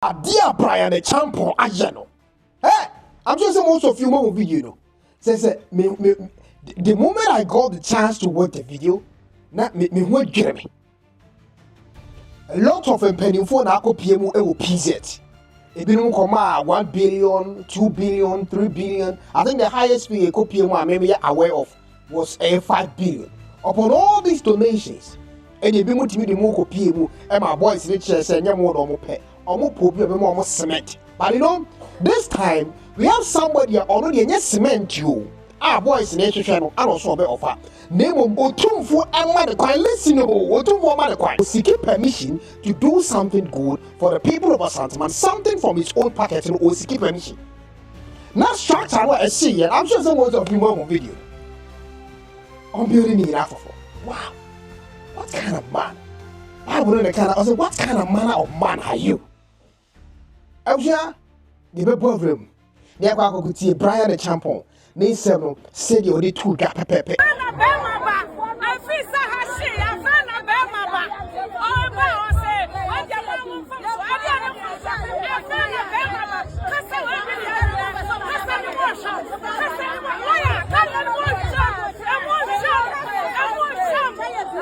Dear Bryan, the champion, Ajano. Hey, I'm just saying most of you more video, you know. Say, the moment I got the chance to watch the video, me won't get me. A lot of penny for Nako PMO PZ. It been 1 billion, 2 billion, 3 billion. I think the highest fee a PMO I may be aware of was 5 billion. Upon all these donations, and you be able to meet the Moko PMO and my boys in the chair saying, more pay. Almost cement. But you know, this time we have somebody already in cement you. Our boys in the channel and also be offer. Name of Otumfuo and Manhyia. Listen, Otumfuo Manhyia seeking permission to do something good for the people of Asanteman, something from his own pocket and or seeking permission. Now structure what I see, and I'm sure some of you more video. I'm building it after. Wow, what kind of man? I wouldn't say, what kind of manner of man are you? Acheamong, the problem. They are going to see Bryan the champion. They said, "Say you only 2 gap pepe."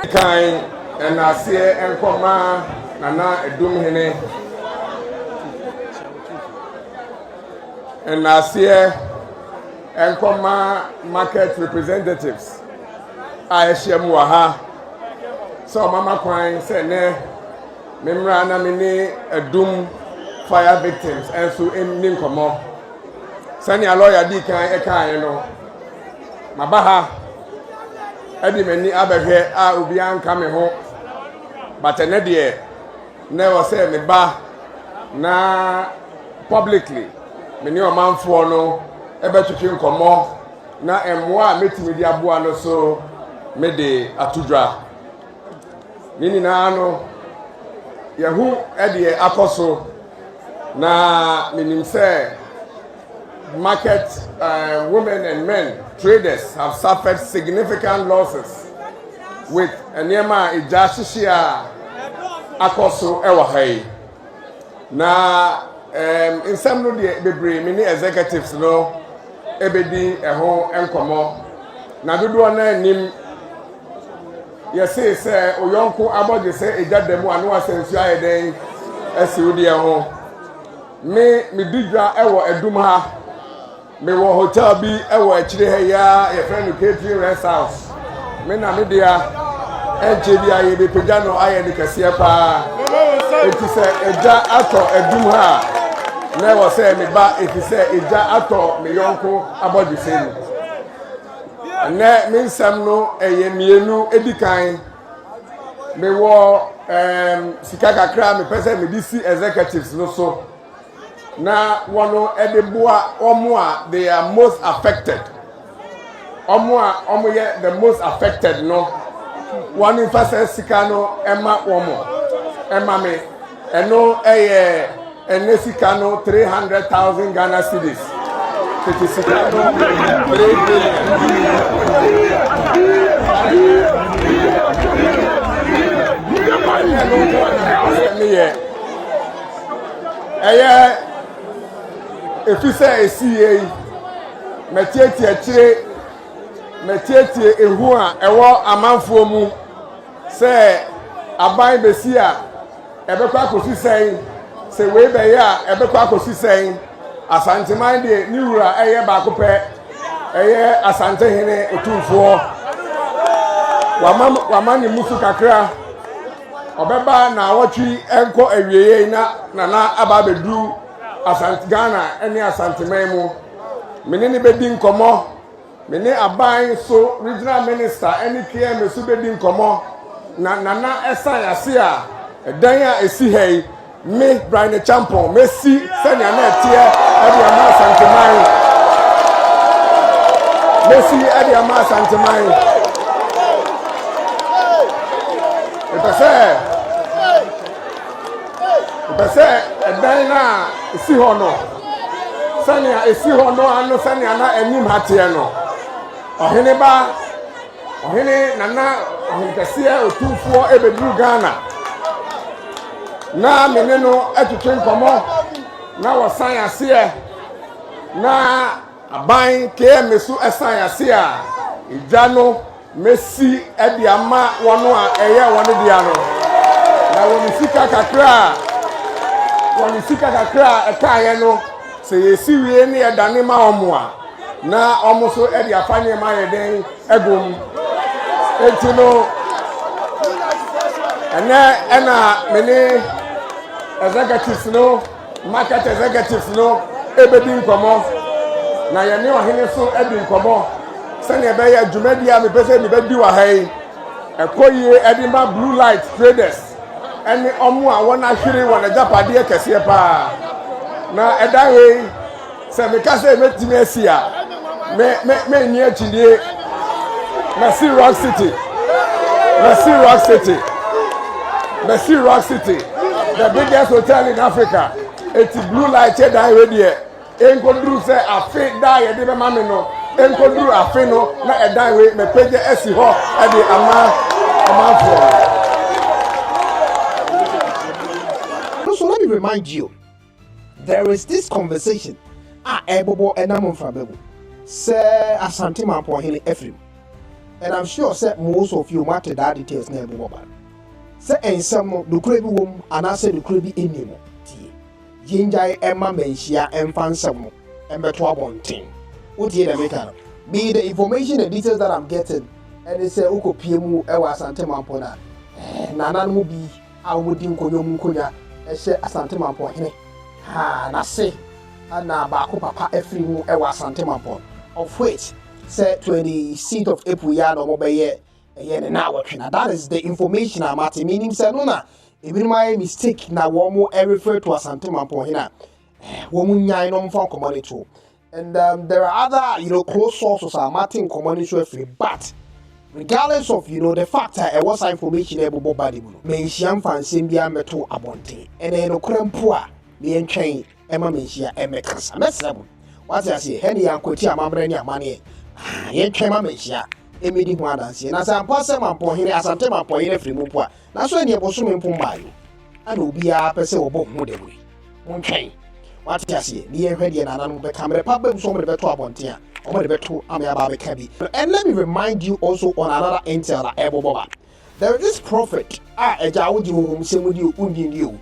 K1ng and Asante Mampong and Acheamong market representatives. Acheamong so Mama K1ng said, "Ne, Mimrana mini a fire victims and so in Ninkomo. Sani a lawyer K1ng you know. Mabaha Edi meni abehwe a obian ka me ho. But ene de never say me ba na publicly meni o manfo no ebetwetwe nkomo na emwa metimi di aboa no so me de atudwa nini na no yehu ede akoso na menim say market women and men traders have suffered significant losses with enema ijashishia akoso ewa hai na in some no de bebre mini executives no ebedi eho enkomo na dodo na nim yesi se oyonko aboje se ejademu anu asensu ayeden esi odi eho me didwa ewo edum ha me wo hotel bi ewo akire ha ya ye friend K1ng rest house me na me dia enche bi aye be pega no aye de kase pa enti se eja ato edum ha na wo se me ba enti se eja ato me yonko abodi se ni na me nsam no eye mienu edikan me wo sika kakra me pese me disi executives no so na wono edeboa omo they are most affected omo ye the most affected no one in first sika no ema womo ema me eno eye enesika no 300,000 Ghana cedis sika no 3 billion if you say a CA, Metieti Achire, Metieti Ehua, Ewa Amanfuomu, say, Abai Bessia, Ebekwa Kosi saying, say, Webeya, Ebekwa Kosi saying, Asanteman de Nura, Eye Bakope, Eye Asante Otumfuo, Wamani Musu Kakra, Obeba na Wachi Enko Ewiye na Ababedu. Asante Ghana any Asanteman mu menene bedi nkomo mene aban so regional minister any KM so bedi nkomo na esa yase a edan a esi hei me Bryan the champion Messi senya na etie ade ama Asanteman Messi ade ama Asanteman Pese edan na esi ho no sania esi ho no anu sania na enim hatie no ohene nana ohene kase Otumfuo ebeduru Ghana na mene no etwetwe nkɔmɔ na wɔsan ase na aban KM so ɛsan ase a igya no mesi ɛde ama wɔn a ɛyɛ wɔn dia no na wɔn sika kakra ɛkaayɛ no sɛ yɛsi wie ne yɛdane ma wɔn a na wɔn so ɛde afa nneɛma yɛ den ɛgum eti no ɛna mene executives no market executives no ebedi nkɔmɔ na yɛne ɔhene so ɛdi nkɔmɔ sɛnea ɛbɛyɛ dwumadi a mepɛ sɛ mebɛdi wɔ ha yi ɛkɔ yie ɛde ma blue light traders ɛne ɔmo a wɔn ahwere wɔn agyapadeɛ kɛseɛ paa na ɛda yi sɛ meka sɛ mɛtumi asi a mɛnyi akyidie Mercy Rock City, the biggest hotel in Africa. It's blue light down here. Enkodru say afe da ye de be ma me no. Enkodru afe no na e dan we me page esi ho e de ama for. So let me remind you, there is this conversation. Ebobo enamon frabebu. Say Asante Mampong Mamhene Ephraim. And I'm sure that most of you matter that details na ebobo ba. Say ensam no kure bi wom anase no kure bi enimo tie yinjai emma Manhyia emfansam no embeto abonten wotie the maker be the information and details that I'm getting and they say ukopie mu e wa Asante Mampong na nana no bi a omodi nkonya ehye Asante Mampong Mamhene na se ana ba ko papa Ephraim e wa Asante Mampong of which say 26th of April ya no mo be that is the information I'm at. Meaning, say no na. Even my mistake na womo refer to Asante Mampong Mamhene. Womu nyai no mfa commodity. And there are other close sources are Martin commodity free. But regardless of the fact that it was information able body mu. Manhyia mfansem bia meto abonte. And no krempoa me entwen ema Manhyia emekasa. Mesem. What I say, Henny Yankoti amamre ni amane. Yentwen ma Manhyia emedi ho adanse na san pase Mampong Asante Mampong Mamhene Ephraim mpo a na so ene eboso mpo mbayo ana obi a pese obo ho de we montwen wati ase ni ehwe de na nanu be camera pa bem so mo de beto abonte a o mo de beto amya ba be ka bi. And let me remind you also on another intel that eboboba there is this prophet eja woji ho semudi undindi o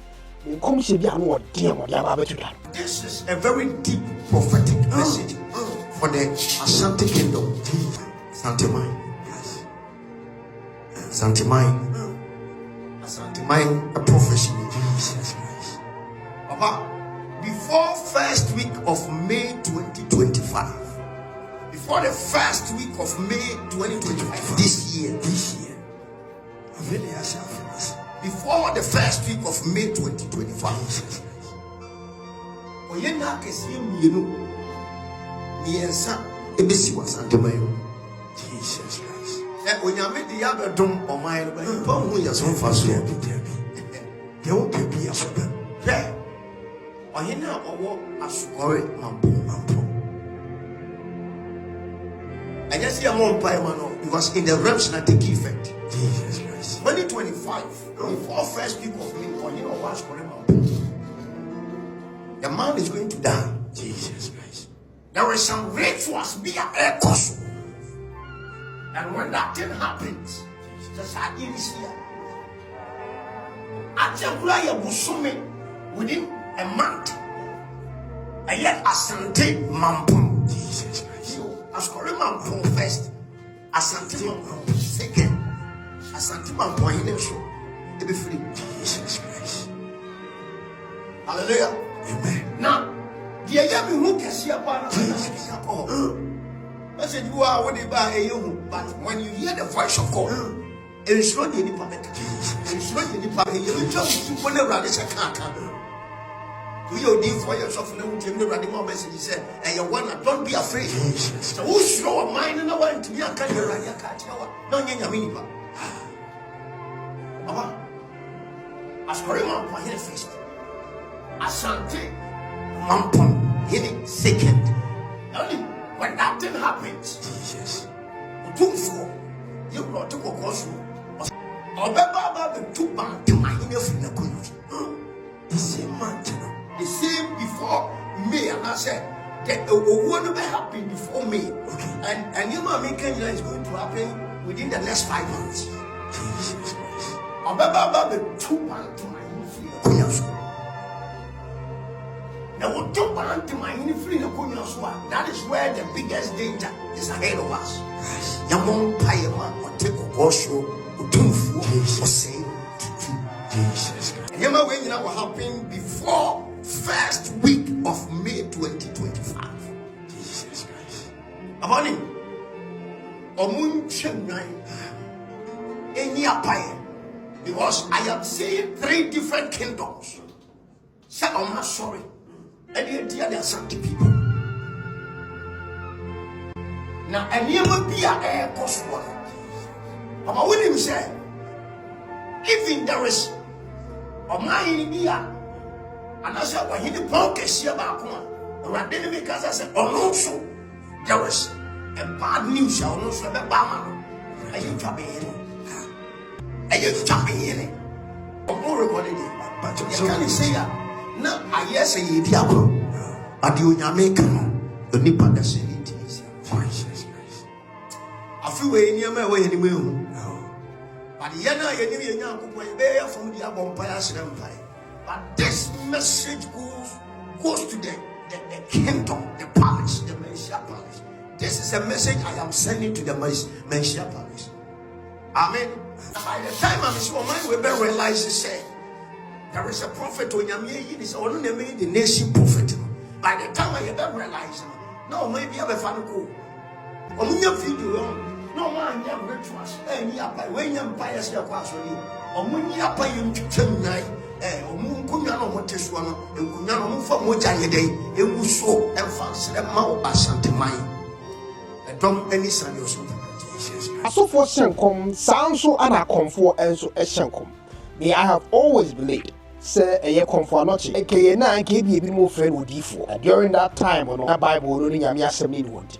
nkom se bi anu ode mo de ba beto. This is a very deep prophetic message for the Asante kingdom. Asanteman. Yes. Asanteman. Asanteman, a prophecy. Jesus Christ. Papa, before first week of May 2025, before the first week of May 2025, this year, before the first week of May 2025, Oyena kesi mienu, miensa ebesi Asanteman. Jesus Christ. When you meet the other drum or mine, but you don't know your son for so. They will be a super. There. Or you know, or Asante Mampong. I just see a more pie because in the realms that take effect. Jesus Christ. 2025, before first week of May, or you know, what's calling the man is going to die. Jesus Christ. There is some rituals be a air cost. And when that thing happens, just like in this year, within a month, and yet Asante Mampong, Jesus Christ. Asante Mampong first, Asante Mampong second, Asante Mampong Mamhene to be free. Jesus Christ. Hallelujah. Amen. Now, the Ayami who can see a part of I said, you are what they buy you, but when you hear the voice of God, it is not any public. It is not any public. You just whenever there's a car. Do you deal for yourself? No, the radical message he said, and you wanna don't be afraid. So who's your mind and I want to be a kind of radio car? No, you're miniba. Mama, as for him, I'm here first. Asante Mampong Mamhene second. When that thing happens, Jesus, Otumfuo, you brought to Kokosu. Obeba the two bank to my inner from the country. the same month, the same before May, and I said that won't be happen before May. Okay. And you know, K1ng Ghana is going to happen within the next 5 months. I'm about the 2 months to my influence. Now, 2 months to my influence. That is where the biggest danger is ahead of us. Yamong Payama or take a gosho, Otumfuo, or say, Jesus. Yama when you know what happened before first week of May 2025. Jesus Christ. About him, Omun Chenai, any apaya, because I am seeing 3 different kingdoms. Say, I'm not sorry. And you dear the Asante people. Now, and you will be a air possible. About what him say, even there is a mind here. And I said, when he didn't see about one, Radin because I said, oh, also, there was a bad news. I almost have a bama. Are you jumping in? Are you jumping in? I'm more recording it. But you can't say that. Now, I yes, a diablo. Are you American? The Nippon that say it is. I feel in my way anyway. But the Yana, you know, from the Abompire Empire. But this message goes to the kingdom, the palace, the Manhyia palace. This is a message I am sending to the Manhyia palace. Amen. By the time I'm sure man will realize he said there is a prophet when you mean this or the nation prophet. By the time I ever realize no maybe I have a fan cool. Or video no man you rituals and you are when you pious your question or when you are paying tonight. Asofo Shenkom sound so anakomfo enso Eshenkom. Me I have always believed say eye komfo anoche ekeye na nke bi ebi mo friend odifo. During that time no na Bible no nyame asem ni wonti.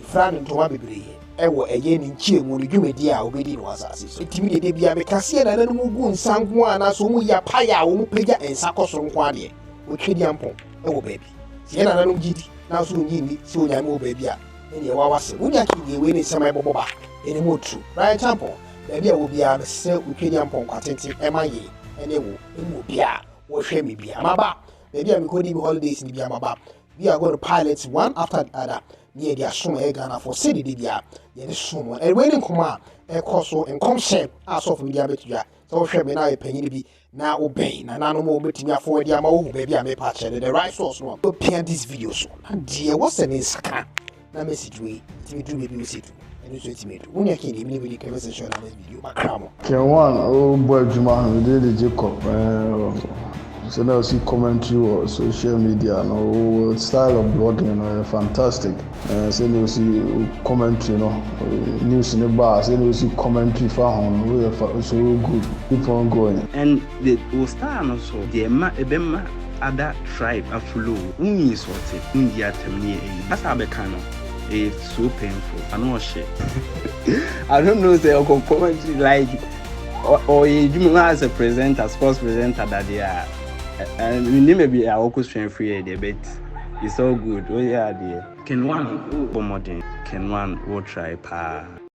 Friend ntoma bebreye ewo eye ni nchiemu no dwumedi a obedi no asase so etimi de bia be kase na nanu gu nsanko ana so mu ya paya wo mu peja ensakosoro nko ade o twedi ampon ewo baabi sie na nanu gidi na so nyini si onyame wo baabi a ene wa wase unya kidi we ni sema boboba ene motu Bryan temple baabi a wo bia be se o twedi ampon kwatente emaye ene wo emu bia wo hwe me bia maba baabi a me kodi holidays ni bia maba we are going to pilot one after the other near the K1ng Ghana for city dibia ye the someone and when nkoma e koso enkom share as of media betua so hwe me na e panyin bi na obey na nanu mo betimi afọ dia ma wo baby a me pa chere the right source no to pin this video so and dear what's the SH0CK na message we timi do baby we see to and so timi do unya ke ni really can message on this video makramo K1 oh boy Juma we dey Jacob so now see commentary or social media no style of blogging fantastic so now see commentary news in the bar so now see commentary for home so good keep on going and the style also the ebema other tribe afulu unyi sorted India temni that's how becano it's so painful I know shit I don't know say commentary like or you as a presenter sports presenter that they are and we maybe I walk straight free there, but it's all good. Oh yeah, dear. K1ng Ghana will try pa.